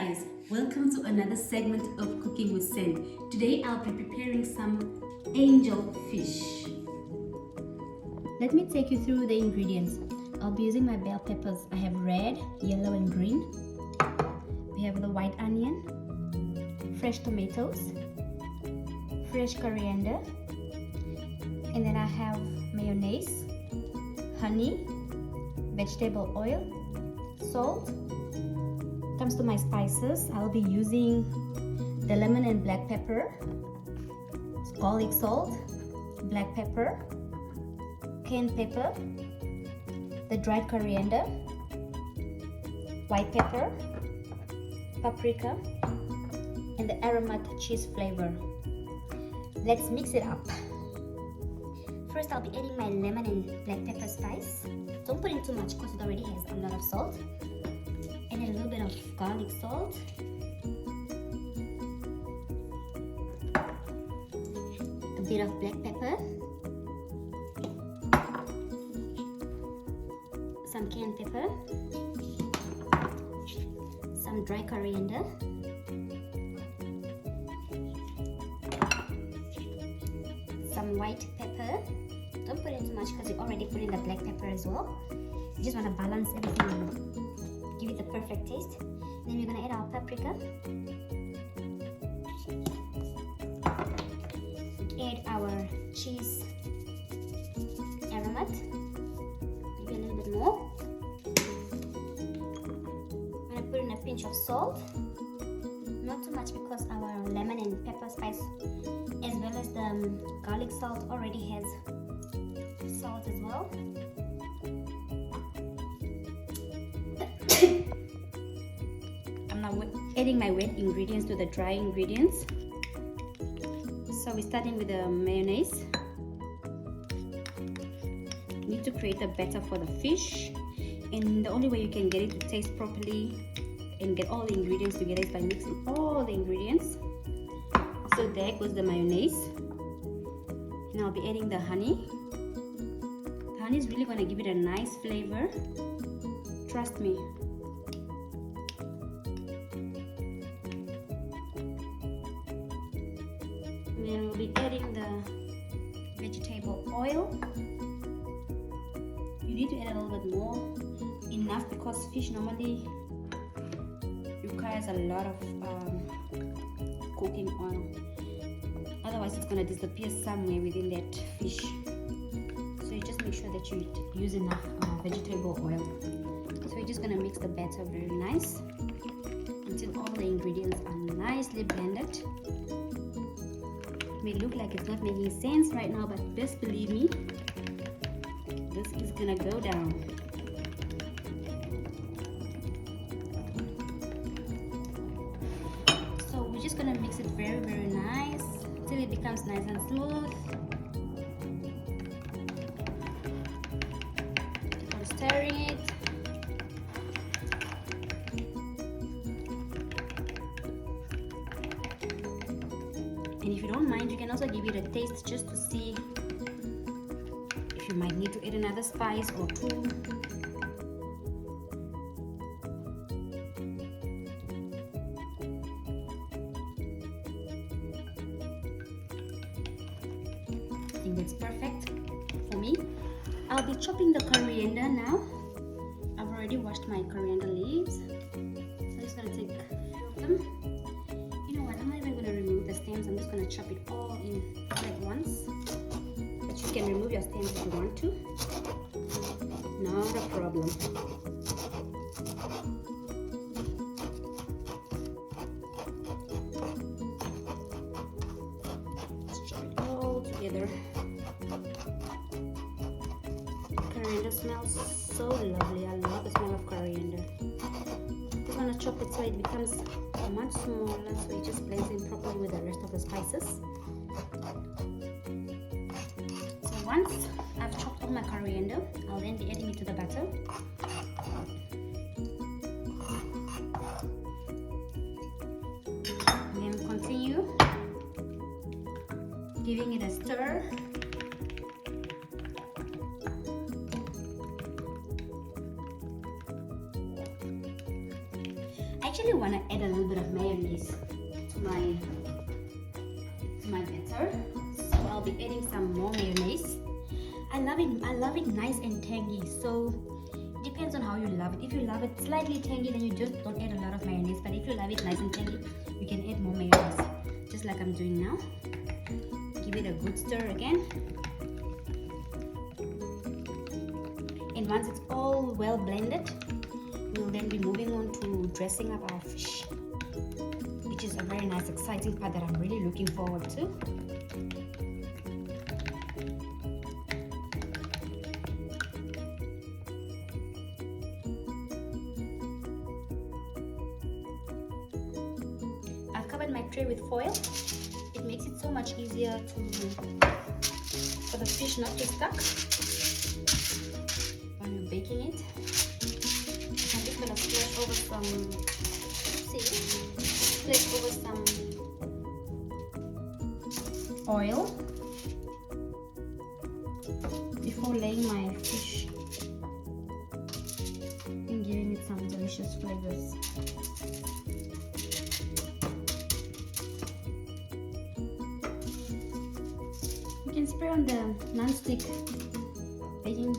guys, welcome to another segment of Cooking with Sen. Today I'll be preparing some angel fish. Let me take you through the ingredients. I'll be using my bell peppers. I have red, yellow and green. We have the white onion, fresh tomatoes, fresh coriander, and then I have mayonnaise, honey, vegetable oil, salt. Comes to my spices, I'll be using the lemon and black pepper, garlic salt, black pepper, cayenne pepper, the dried coriander, white pepper, paprika, and the aromat cheese flavor. Let's mix it up. First, I'll be adding my lemon and black pepper spice. Don't put in too much because it already has a lot of salt. And a little bit of garlic salt, a bit of black pepper, some cayenne pepper, some dry coriander, some white pepper. Don't put in too much because we already put in the black pepper as well. You just want to balance everything and give it the perfect taste. Then we're gonna add our paprika, add our cheese aromat, maybe a little bit more. I'm gonna put in a pinch of salt, not too much because our lemon and pepper spice as well as the garlic salt already has salt as well. I'm now adding my wet ingredients to the dry ingredients. So we're starting with the mayonnaise. You need to create a batter for the fish, and the only way you can get it to taste properly and get all the ingredients together is by mixing all the ingredients. So there goes the mayonnaise. Now I'll be adding the honey. The honey is really going to give it a nice flavor. Trust me. Then we'll be adding the vegetable oil. You need to add a little bit more, enough because fish normally requires a lot of cooking oil. Otherwise, it's going to disappear somewhere within that fish. So you just make sure that you use enough vegetable oil. So we're just going to mix the batter very nice until all the ingredients are nicely blended. It may look like it's not making sense right now, but best believe me, this is gonna go down. So we're just gonna mix it very nice till it becomes nice and smooth. Keep on stirring it. And if you don't mind, you can also give it a taste just to see if you might need to add another spice or two. I think that's perfect for me. I'll be chopping the coriander now. I've already washed my coriander leaves. So I'm just going to take a few of them. You know what, I'm not even going to remove the stems. I'm just going to chop it all in at once. But you can remove your stems if you want to. Not a problem. Let's chop it all together. Coriander smells so lovely. I love the smell of coriander. Just want to chop it so it becomes much smaller, so it just blends in properly with the rest of the spices. So once I've chopped all my coriander, I'll then be adding it to the batter. And then continue giving it a stir. I actually want to add a little bit of mayonnaise to my batter. So I'll be adding some more mayonnaise. I love it nice and tangy. So it depends on how you love it. If you love it slightly tangy, then you just don't add a lot of mayonnaise. But if you love it nice and tangy, you can add more mayonnaise, just like I'm doing now. Give it a good stir again. And once it's all well blended, we'll then be moving on to dressing up our fish, which is a very nice, exciting part that I'm really looking forward to. I've covered my tray with foil. It makes it so much easier for the fish not to stuck when you're baking it. I'm just gonna splash over some oil before laying my fish and giving it some delicious flavors. You can spray on the non-stick baking,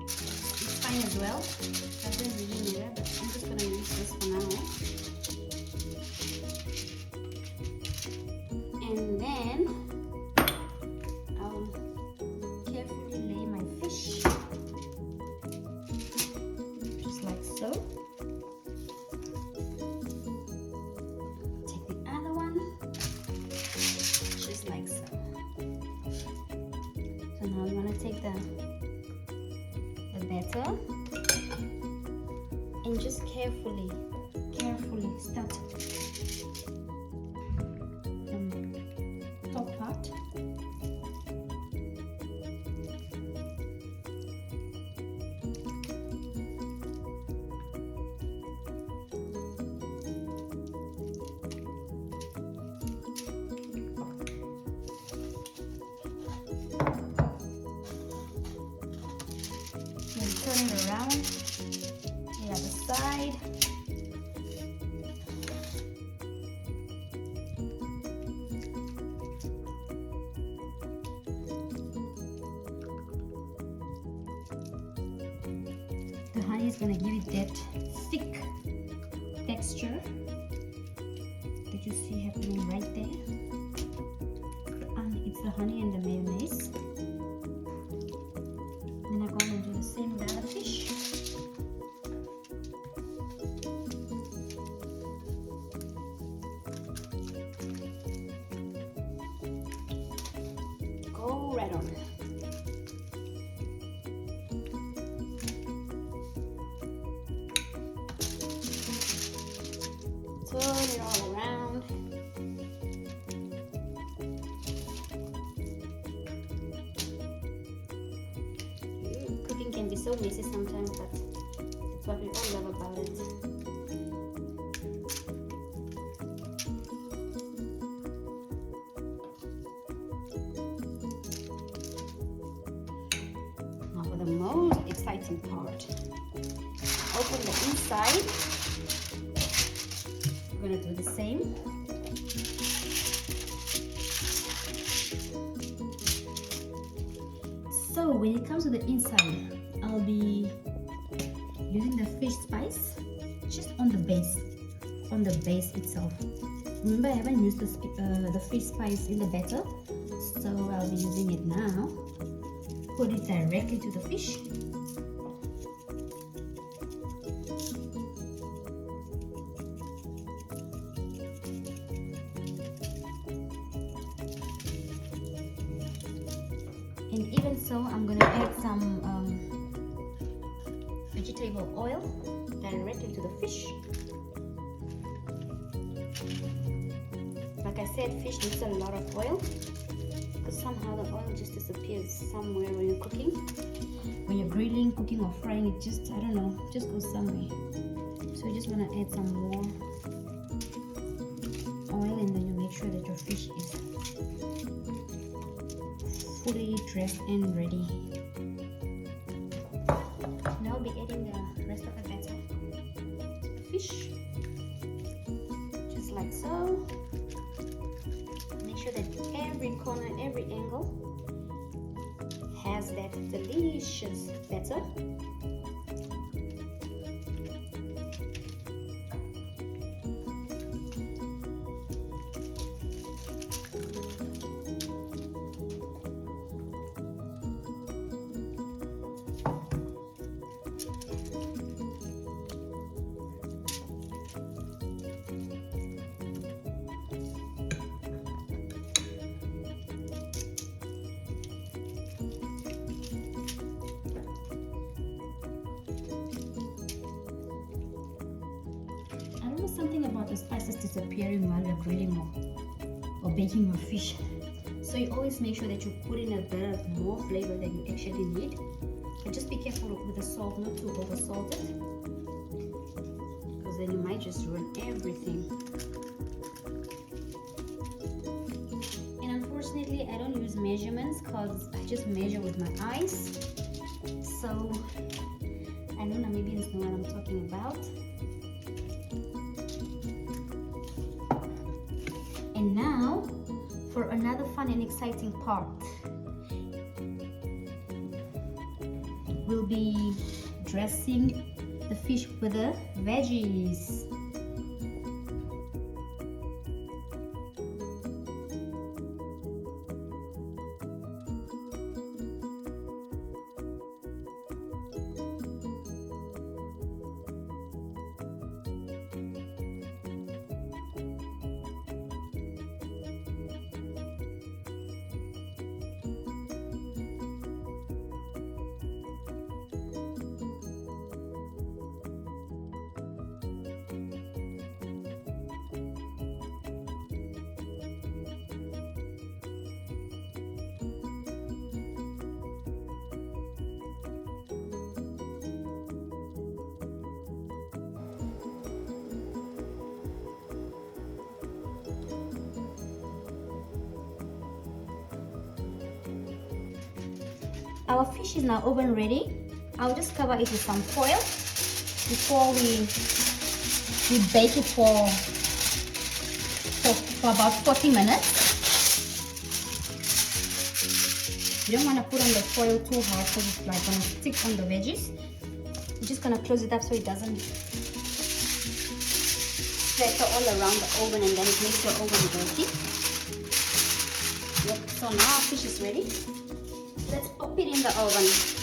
it's fine as well. Doesn't really matter, but I'm just gonna use this for now. And then I'll carefully lay my fish, just like so. Take the other one, just like so. So now I'm gonna take the batter and just carefully start from top part. And turn it around the other side. The honey is going to give it that thick texture that you see happening right there. And it's the honey and the mayonnaise. Then I'm going to do the same with the other fish. Go right on. Turn it all around. Cooking can be so messy sometimes, but that's what we all love about it. Now for the most exciting part. Open the inside. We're going to do the same. So when it comes to the inside, I'll be using the fish spice just on the base itself. Remember, I haven't used the fish spice in the batter, so I'll be using it now. Put it directly to the fish. And even so, I'm going to add some vegetable oil directly to the fish. Like I said, fish needs a lot of oil because somehow the oil just disappears somewhere when you're cooking. When you're grilling, cooking or frying, it just, I don't know, just goes somewhere. So you just want to add some more oil, and then you make sure that your fish is fully dressed and ready. Now I'll be adding the rest of the batter to the fish. like so. Make sure that every corner, every angle has that delicious batter. Something about the spices disappearing while you're grilling or baking your fish. So you always make sure that you put in a bit of more flavor than you actually need. But just be careful with the salt, not to over salt it, because then you might just ruin everything. And unfortunately I don't use measurements because I just measure with my eyes. So I know Namibians know what I'm talking about. And now for another fun and exciting part. We'll be dressing the fish with the veggies. Our fish is now oven ready. I'll just cover it with some foil before we bake it for about 40 minutes. You don't want to put on the foil too hard because it's like going to stick on the veggies. You're just going to close it up so it doesn't splatter all around the oven and then it makes your oven dirty. Yep. So now our fish is ready. Let's pop it in the oven.